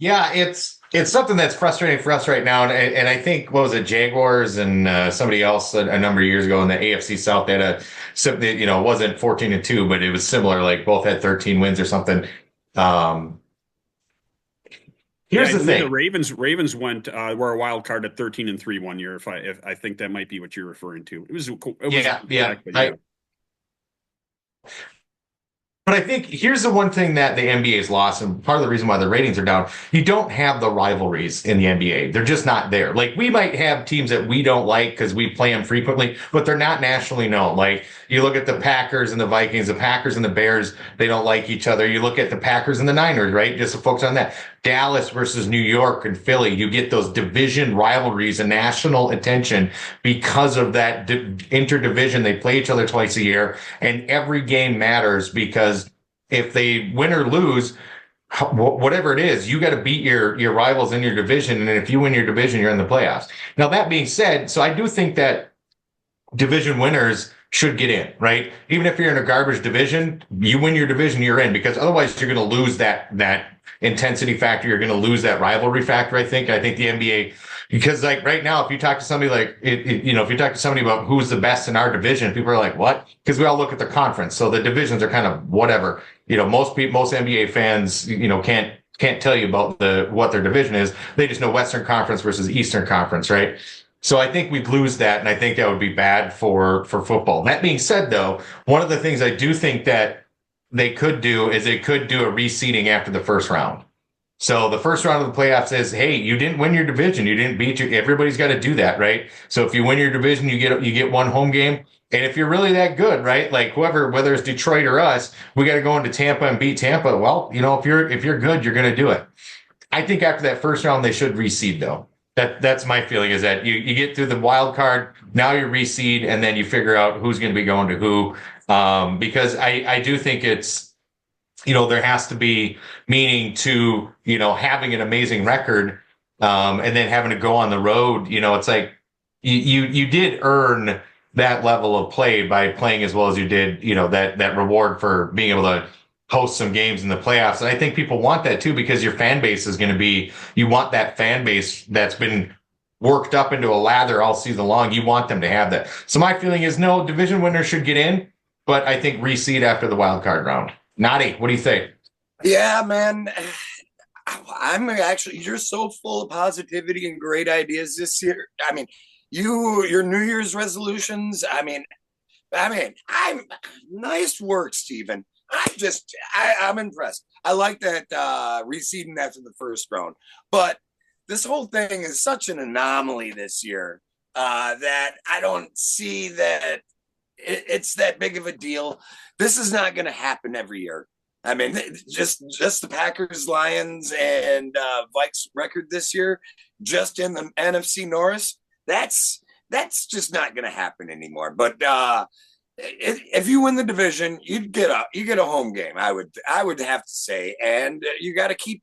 Yeah, it's something that's frustrating for us right now, and I think what was it, Jaguars and somebody else a number of years ago in the AFC South, they had something, it wasn't 14-2, but it was similar, like both had 13 wins or something. Here's the thing: the Ravens were a wild card at 13-3 one year. If I think that might be what you're referring to, it was yeah. But I think here's the one thing that the NBA has lost, and part of the reason why the ratings are down. You don't have the rivalries in the NBA. They're just not there. Like, we might have teams that we don't like because we play them frequently, but they're not nationally known. Like, you look at the Packers and the Vikings, the Packers and the Bears, they don't like each other. You look at the Packers and the Niners, right? Just to focus on that. Dallas versus New York and Philly, you get those division rivalries and national attention because of that interdivision. They play each other twice a year, and every game matters because if they win or lose, whatever it is, you got to beat your rivals in your division, and if you win your division, you're in the playoffs. Now, that being said, so I do think that division winners should get in, right? Even if you're in a garbage division, you win your division, you're in, because otherwise you're going to lose that intensity factor. You're going to lose that rivalry factor. I think the NBA, because like right now, if you talk to somebody like if you talk to somebody about who's the best in our division, people are like, what? Because we all look at the conference. So the divisions are kind of whatever. Most NBA fans, can't tell you about what their division is. They just know Western Conference versus Eastern Conference, right? So I think we'd lose that, and I think that would be bad for football. That being said, though, one of the things I do think that they could do is they could do a reseeding after the first round. So the first round of the playoffs says, hey, you didn't win your division, you didn't beat your. Everybody's got to do that, right? So if you win your division, you get one home game. And if you're really that good, right? Like whoever, whether it's Detroit or us, we got to go into Tampa and beat Tampa. Well, if you're good, you're going to do it. I think after that first round, they should reseed though. That's my feeling, is that you get through the wild card, now you reseed, and then you figure out who's going to be going to who. Because I do think it's, there has to be meaning to, having an amazing record, and then having to go on the road. It's like you did earn that level of play by playing as well as you did, that reward for being able to host some games in the playoffs. And I think people want that too, because your fan base is going to be, you want that fan base that's been worked up into a lather all season long. You want them to have that. So my feeling is no, division winners should get in, but I think reseed after the wild card round. Nadi, what do you think? Yeah, man. I'm actually, you're so full of positivity and great ideas this year. I mean, your New Year's resolutions. I'm nice work, Stephen. I'm impressed. I like that reseeding after the first round, but this whole thing is such an anomaly this year that I don't see that it's that big of a deal. This is not going to happen every year. I mean, just the Packers, Lions, and Vikes record this year, just in the NFC North. That's just not going to happen anymore. But if you win the division, you get a home game. I would have to say, and you got to keep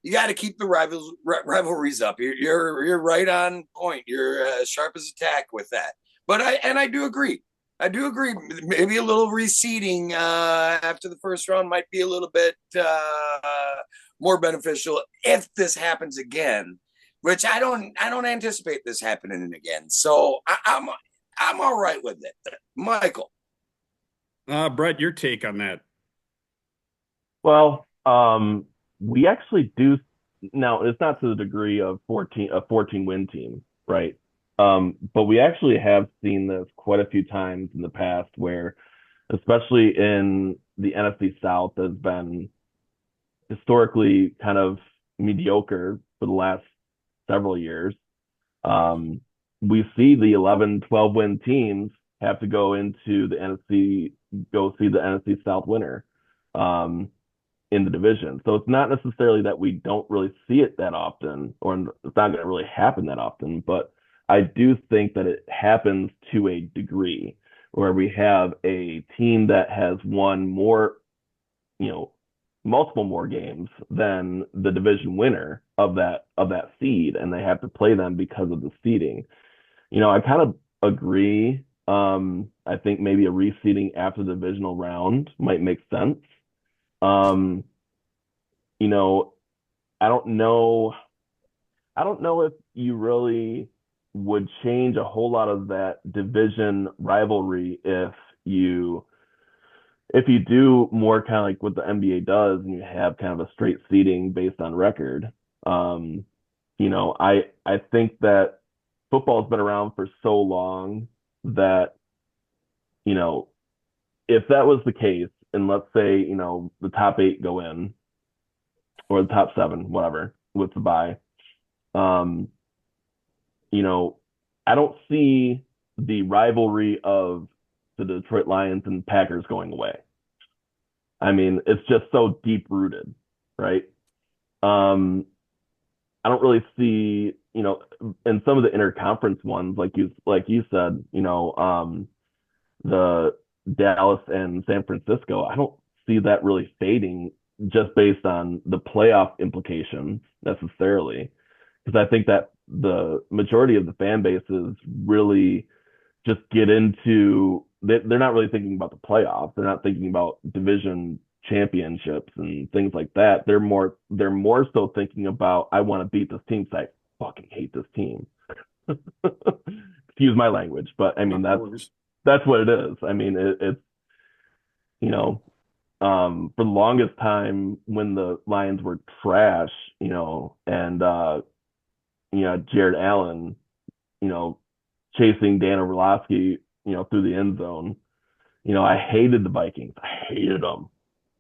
the rivalries up. You're right on point. You're sharp as a tack with that. But I do agree. I do agree. Maybe a little reseeding after the first round might be a little bit more beneficial if this happens again, which I don't anticipate this happening again. So I'm all right with it. Michael. Brett, your take on that? Well, we actually do now. It's not to the degree of a 14 win team, right? But we actually have seen this quite a few times in the past where, especially in the NFC South, has been historically kind of mediocre for the last several years. We see the 11, 12 win teams have to go into the NFC, go see the NFC South winner in the division. So it's not necessarily that we don't really see it that often, or it's not going to really happen that often, but I do think that it happens to a degree where we have a team that has won more, multiple more games than the division winner of that seed, and they have to play them because of the seeding. I kind of agree. I think maybe a reseeding after the divisional round might make sense. I don't know if you really would change a whole lot of that division rivalry if you do more kind of like what the NBA does, and you have kind of a straight seeding based on record. I think that football's been around for so long that, if that was the case, and let's say, the top 8 go in, or the top 7, whatever, with the bye, I don't see the rivalry of the Detroit Lions and Packers going away. I mean, it's just so deep rooted, right? I don't really see, in some of the interconference ones, like you said, the Dallas and San Francisco, I don't see that really fading just based on the playoff implications necessarily, because I think that the majority of the fan bases really just get into they're not really thinking about the playoffs. They're not thinking about division championships and things like that. They're more so thinking about, I want to beat this team. So I fucking hate this team. Excuse my language, but I mean that's what it is. I mean it's you know for the longest time when the Lions were trash, and Jared Allen, you know, chasing Dan Orlovsky, through the end zone. I hated the Vikings. I hated them.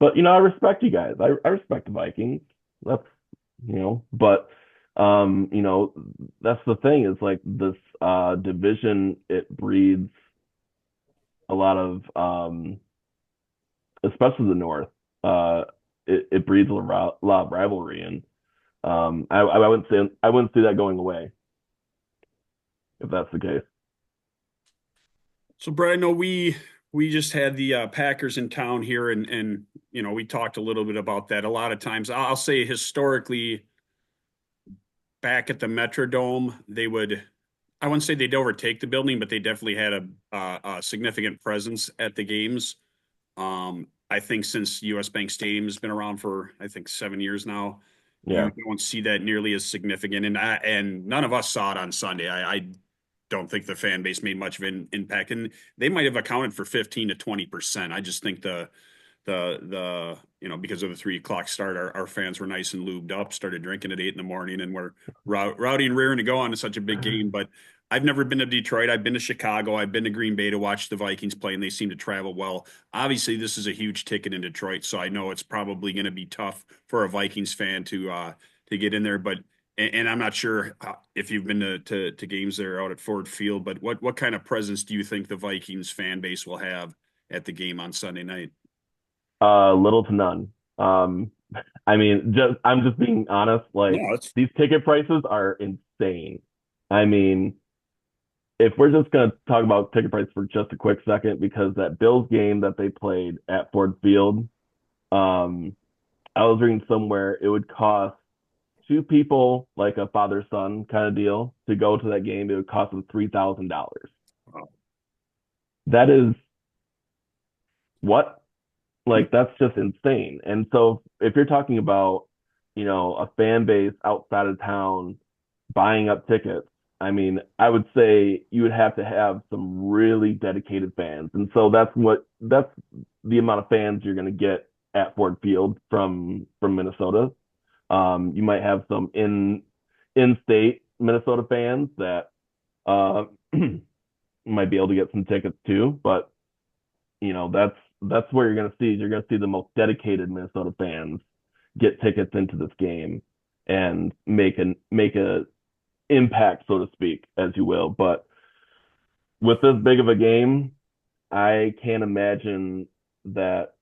But I respect you guys. I respect the Vikings. That's but that's the thing is like this division, it breeds a lot of especially the North. It breeds a lot of rivalry, and I wouldn't see that going away if that's the case. So, Brett, I know we just had the Packers in town here, and we talked a little bit about that. A lot of times, I'll say historically, back at the Metrodome, I wouldn't say they'd overtake the building, but they definitely had a significant presence at the games. I think since US Bank Stadium has been around for, I think, 7 years now, Yeah. you don't see that nearly as significant. And none of us saw it on Sunday. I don't think the fan base made much of an impact, and they might have accounted for 15 to 20%. I just think the because of the 3 o'clock start, our fans were nice and lubed up, started drinking at 8 in the morning, and were rowdy and rearing to go on to such a big game. But I've never been to Detroit. I've been to Chicago. I've been to Green Bay to watch the Vikings play, and they seem to travel well. Obviously, this is a huge ticket in Detroit, so I know it's probably going to be tough for a Vikings fan to get in there. But and I'm not sure if you've been to games there out at Ford Field, but what kind of presence do you think the Vikings fan base will have at the game on Sunday night? Little to none. I mean, I'm just being honest. Like No, it's these ticket prices are insane. I mean, if we're just gonna talk about ticket prices for just a quick second, because that Bills game that they played at Ford Field, um, I was reading somewhere it would cost two people, like a father son kind of deal, to go to that game. It would cost them $3,000. wow. That is what? Like that's just insane. And so if you're talking about, a fan base outside of town buying up tickets, I mean, I would say you would have to have some really dedicated fans. And so that's the amount of fans you're going to get at Ford Field from Minnesota. You might have some in-state Minnesota fans that uh, might be able to get some tickets too, but that's where you're going to see the most dedicated Minnesota fans get tickets into this game and make a impact, so to speak, as you will. But with this big of a game, I can't imagine that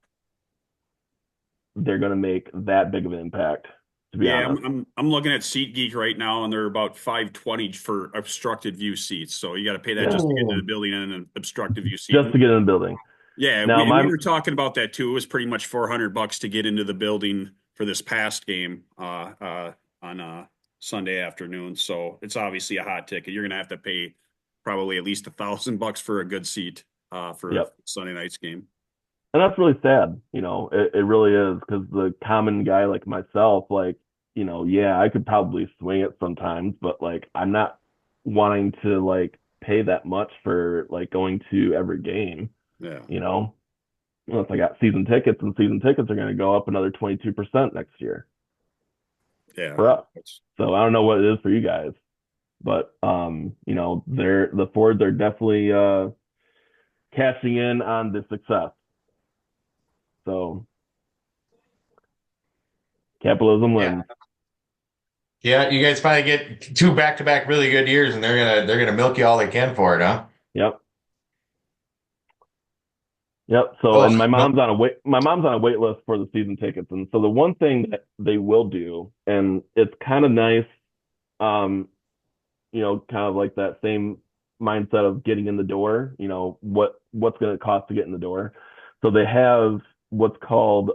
they're going to make that big of an impact, to be Yeah, honest. I'm looking at SeatGeek right now, and they're about 520 for obstructed view seats. So you got to pay that just to get into the building and an obstructed view seat. Just to get in the building. Yeah, Now, we were talking about that too. It was pretty much $400 to get into the building for this past game on Sunday afternoon. So it's obviously a hot ticket. You're gonna have to pay probably at least $1,000 for a good seat for yep. Sunday night's game. And that's really sad. It really is, because the common guy like myself, like, yeah, I could probably swing it sometimes, but like I'm not wanting to like pay that much for like going to every game, Yeah. Unless I got season tickets, and season tickets are going to go up another 22% next year Yeah. for us. So I don't know what it is for you guys, but the Fords are definitely cashing in on the success. So capitalism wins. Yeah, you guys finally get two back-to-back really good years, and they're gonna milk you all they can for it, huh? Yep. Yep. So, Oh, and my mom's on a wait list for the season tickets. And so the one thing that they will do, and it's kind of nice, um, kind of like that same mindset of getting in the door, what's going to cost to get in the door. So they have what's called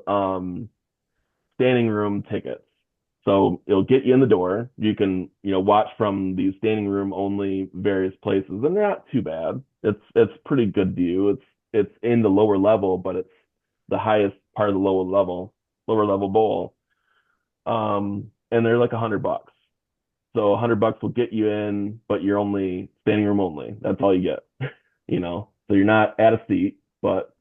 standing room tickets. So it'll get you in the door. You can, watch from these standing room only various places, and they're not too bad. It's pretty good view. It's in the lower level, but it's the highest part of the lower level bowl. And they're like $100. So $100 will get you in, but you're only standing room only. That's all you get, So you're not at a seat, but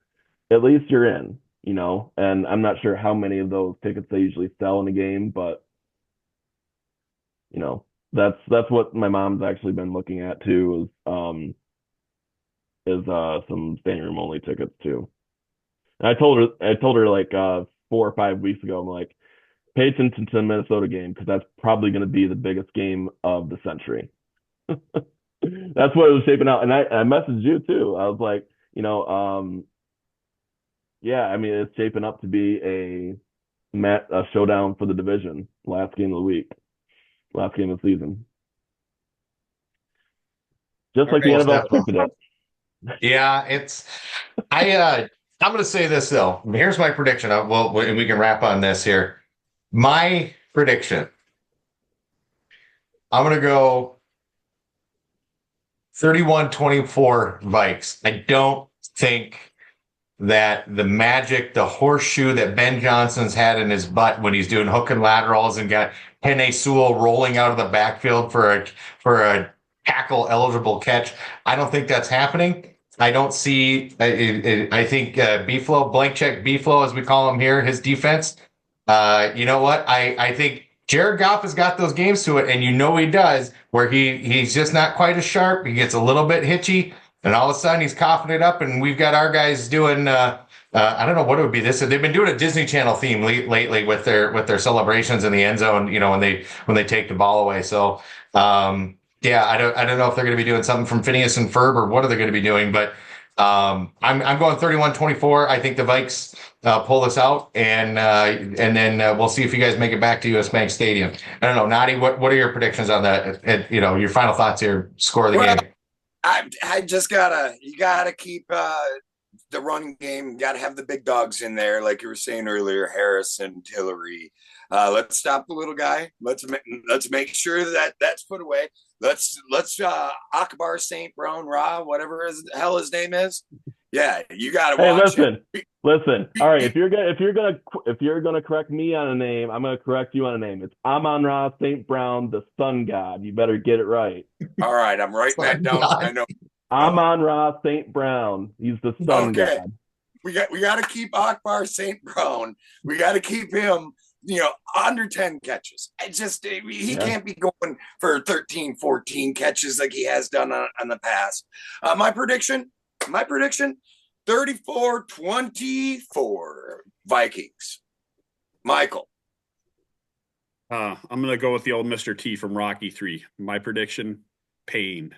at least you're in, And I'm not sure how many of those tickets they usually sell in a game, but that's what my mom's actually been looking at too, is some standing room only tickets too. And I told her like 4 or 5 weeks ago, I'm like, pay attention to the Minnesota game because that's probably going to be the biggest game of the century. That's what it was shaping out. And I messaged you too. I was like, yeah, I mean, it's shaping up to be a showdown for the division. Last game of the week, last game of the season. Just like the NFL expected it. Yeah, I'm going to say this though. Here's my prediction. And we can wrap on this here. My prediction. I'm going to go 31-24 Vikes. I don't think that the magic, the horseshoe that Ben Johnson's had in his butt when he's doing hook and laterals and got Penei Sewell rolling out of the backfield for a tackle eligible catch. I don't think that's happening. I don't see. I think B-Flow, blank check B-Flow, as we call him here, his defense. You know what? I think Jared Goff has got those games to it, and he does, where he's just not quite as sharp. He gets a little bit hitchy, and all of a sudden he's coughing it up, and we've got our guys doing. I don't know what it would be. They've been doing a Disney Channel theme lately with their celebrations in the end zone. When they take the ball away. So. Yeah, I don't know if they're going to be doing something from Phineas and Ferb or what are they going to be doing, but I'm going 31-24. I think the Vikes pull this out, and then we'll see if you guys make it back to US Bank Stadium. I don't know, Nadi, what are your predictions on that? Your final thoughts here. Score of the game. I just you gotta keep the run game. Got to have the big dogs in there, like you were saying earlier, Harrison, Tillery. Let's stop the little guy. Let's make sure that that's put away. Let's Akbar St. Brown Ra, whatever the hell his name is. Yeah, you got to watch. Hey, listen. All right, if you're gonna correct me on a name, I'm gonna correct you on a name. It's Amon-Ra St. Brown, the sun god. You better get it right. All right, I'm writing that down. I know. Amon-Ra St. Brown. He's the sun god. We got to keep Akbar St. Brown. We got to keep him. Under 10 catches. He can't be going for 13, 14 catches like he has done on the past. My prediction, 34-24 Vikings. Michael. I'm going to go with the old Mr. T from Rocky 3. My prediction, pain.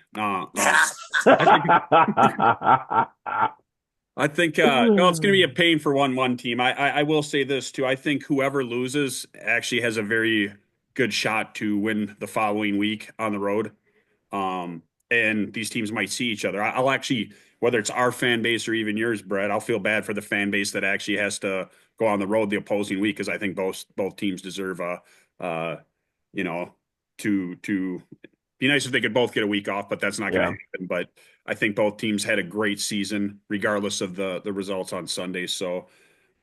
I think no, it's going to be a pain for one team. I will say this too. I think whoever loses actually has a very good shot to win the following week on the road. And these teams might see each other. I'll actually, whether it's our fan base or even yours, Brett, I'll feel bad for the fan base that actually has to go on the road the opposing week because I think both teams deserve to be nice if they could both get a week off, but that's not going to happen. But I think both teams had a great season, regardless of the results on Sunday. So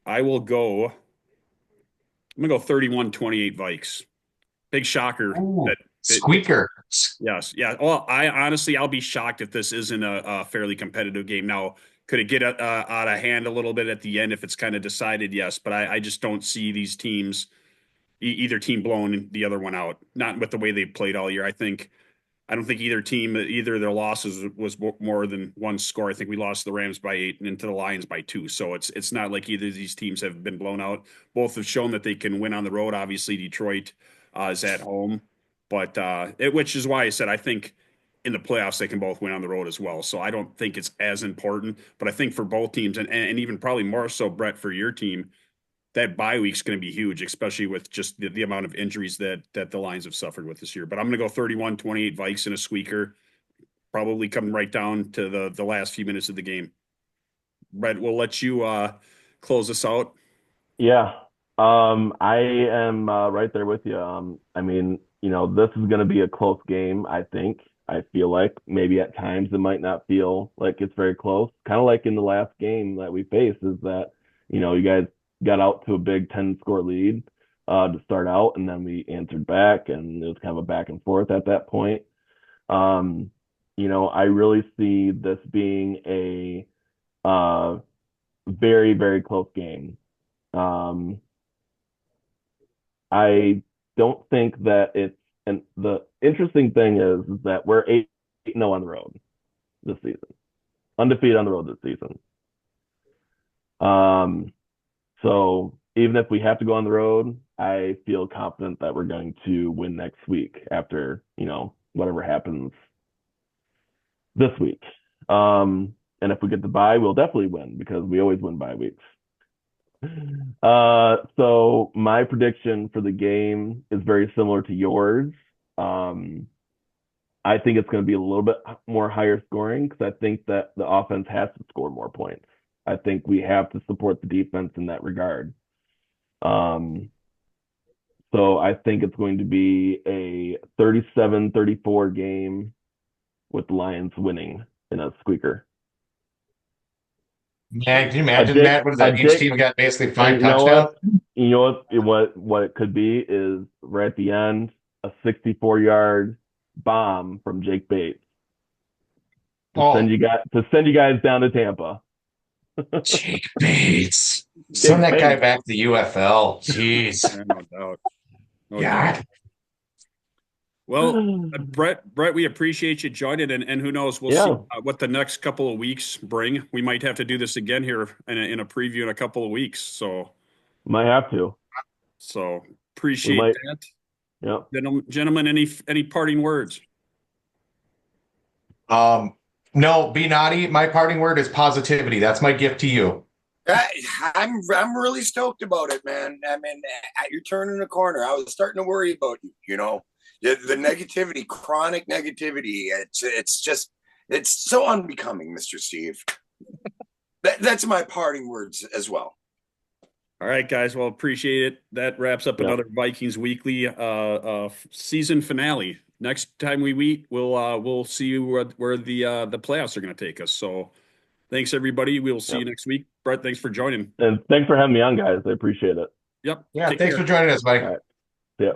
I'm going to go 31-28 Vikes. Big shocker. Squeaker. Yes. Yeah. Well, I'll be shocked if this isn't a fairly competitive game. Now, could it get out of hand a little bit at the end if it's kind of decided? Yes. But I just don't see these teams, either team blowing the other one out, not with the way they've played all year. I don't think either of their losses was more than one score. I think we lost the Rams by 8 and to the Lions by 2. So it's not like either of these teams have been blown out. Both have shown that they can win on the road. Obviously, Detroit is at home, but which is why I said I think in the playoffs they can both win on the road as well. So I don't think it's as important. But I think for both teams, and even probably more so, Brett, for your team, that bye week's going to be huge, especially with just the amount of injuries that the Lions have suffered with this year. But I'm going to go 31-28 Vikes in a squeaker, probably coming right down to the last few minutes of the game. Brett, we'll let you close us out. Yeah. I am right there with you. I mean, this is going to be a close game, I think. I feel like maybe at times it might not feel like it's very close. Kind of like in the last game that we faced is that, you guys got out to a big 10 score lead to start out, and then we answered back, and it was kind of a back and forth at that point. Um, I really see this being a very, very close game. Um, I don't think that it's, and the interesting thing is that we're 8-0 on the road this season, undefeated on the road this season. So even if we have to go on the road, I feel confident that we're going to win next week after, whatever happens this week. And if we get the bye, we'll definitely win because we always win bye weeks. So my prediction for the game is very similar to yours. Um, I think it's going to be a little bit more higher scoring because I think that the offense has to score more points. I think we have to support the defense in that regard. So I think it's going to be a 37-34 game with the Lions winning in a squeaker. Man, can you imagine that? What is that? Each team got basically And 5 touchdowns. what it could be is right at the end, a 64-yard bomb from Jake Bates to Oh, send you guys down to Tampa. Jake Bates. Send Jake that guy Bates. back to the UFL. Jeez. Yeah, no doubt. No doubt. God. Well, Brett, we appreciate you joining, and who knows, we'll see Yeah, what the next couple of weeks bring. We might have to do this again here in a preview in a couple of weeks. might have to. So We appreciate might. that, Yep. gentlemen. Any parting words? Um, no, be naughty. My parting word is positivity. That's my gift to you. I'm really stoked about it, man. I mean, you're turning a corner. I was starting to worry about you. The negativity, chronic negativity. It's so unbecoming, Mr. Steve. That's my parting words as well. All right, guys. Well, appreciate it. That wraps up Yep. another Vikings Weekly season finale. Next time we meet, we'll see where the playoffs are going to take us. So, thanks everybody. We'll see you Yep. next week. Brett, thanks for joining. And thanks for having me on, guys. I appreciate it. Yep. Yeah, Take thanks care. for joining us, Mike. All right. See ya.